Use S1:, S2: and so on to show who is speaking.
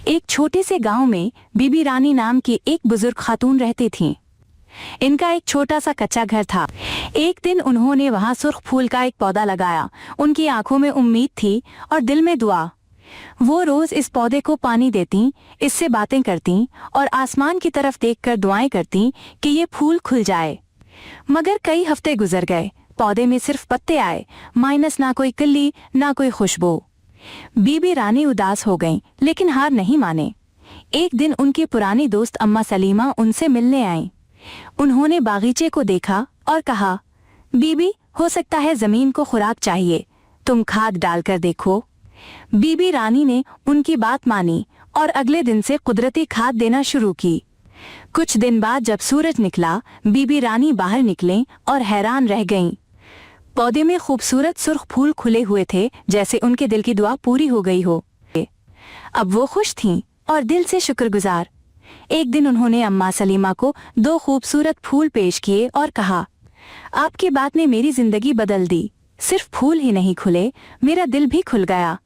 S1: एक छोटे से गांव में बीबी रानी नाम की एक बुजुर्ग खातून रहती थीं। इनका एक छोटा सा कच्चा घर था। एक दिन उन्होंने वहां सुर्ख फूल का एक पौधा लगाया। उनकी आंखों में उम्मीद थी और दिल में दुआ। वो रोज इस पौधे को पानी देती, इससे बातें करती और आसमान की तरफ देखकर दुआएं करती कि ये फूल खुल जाए। मगर कई हफ्ते गुजर गए, पौधे में सिर्फ पत्ते आए, माइनस ना कोई कली ना कोई खुशबू। बीबी रानी उदास हो गईं, लेकिन हार नहीं माने। एक दिन उनकी पुरानी दोस्त अम्मा सलीमा उनसे मिलने आईं। उन्होंने बागीचे को देखा और कहा, बीबी, हो सकता है जमीन को खुराक चाहिए, तुम खाद डालकर देखो। बीबी रानी ने उनकी बात मानी और अगले दिन से कुदरती खाद देना शुरू की। कुछ दिन बाद जब सूरज निकला, बीबी रानी बाहर निकलें और हैरान रह गईं। पौधे में खूबसूरत सुर्ख फूल खुले हुए थे, जैसे उनके दिल की दुआ पूरी हो गई हो। अब वो खुश थीं और दिल से शुक्रगुजार। एक दिन उन्होंने अम्मा सलीमा को 2 खूबसूरत फूल पेश किए और कहा, आपकी बात ने मेरी जिंदगी बदल दी। सिर्फ फूल ही नहीं खुले, मेरा दिल भी खुल गया।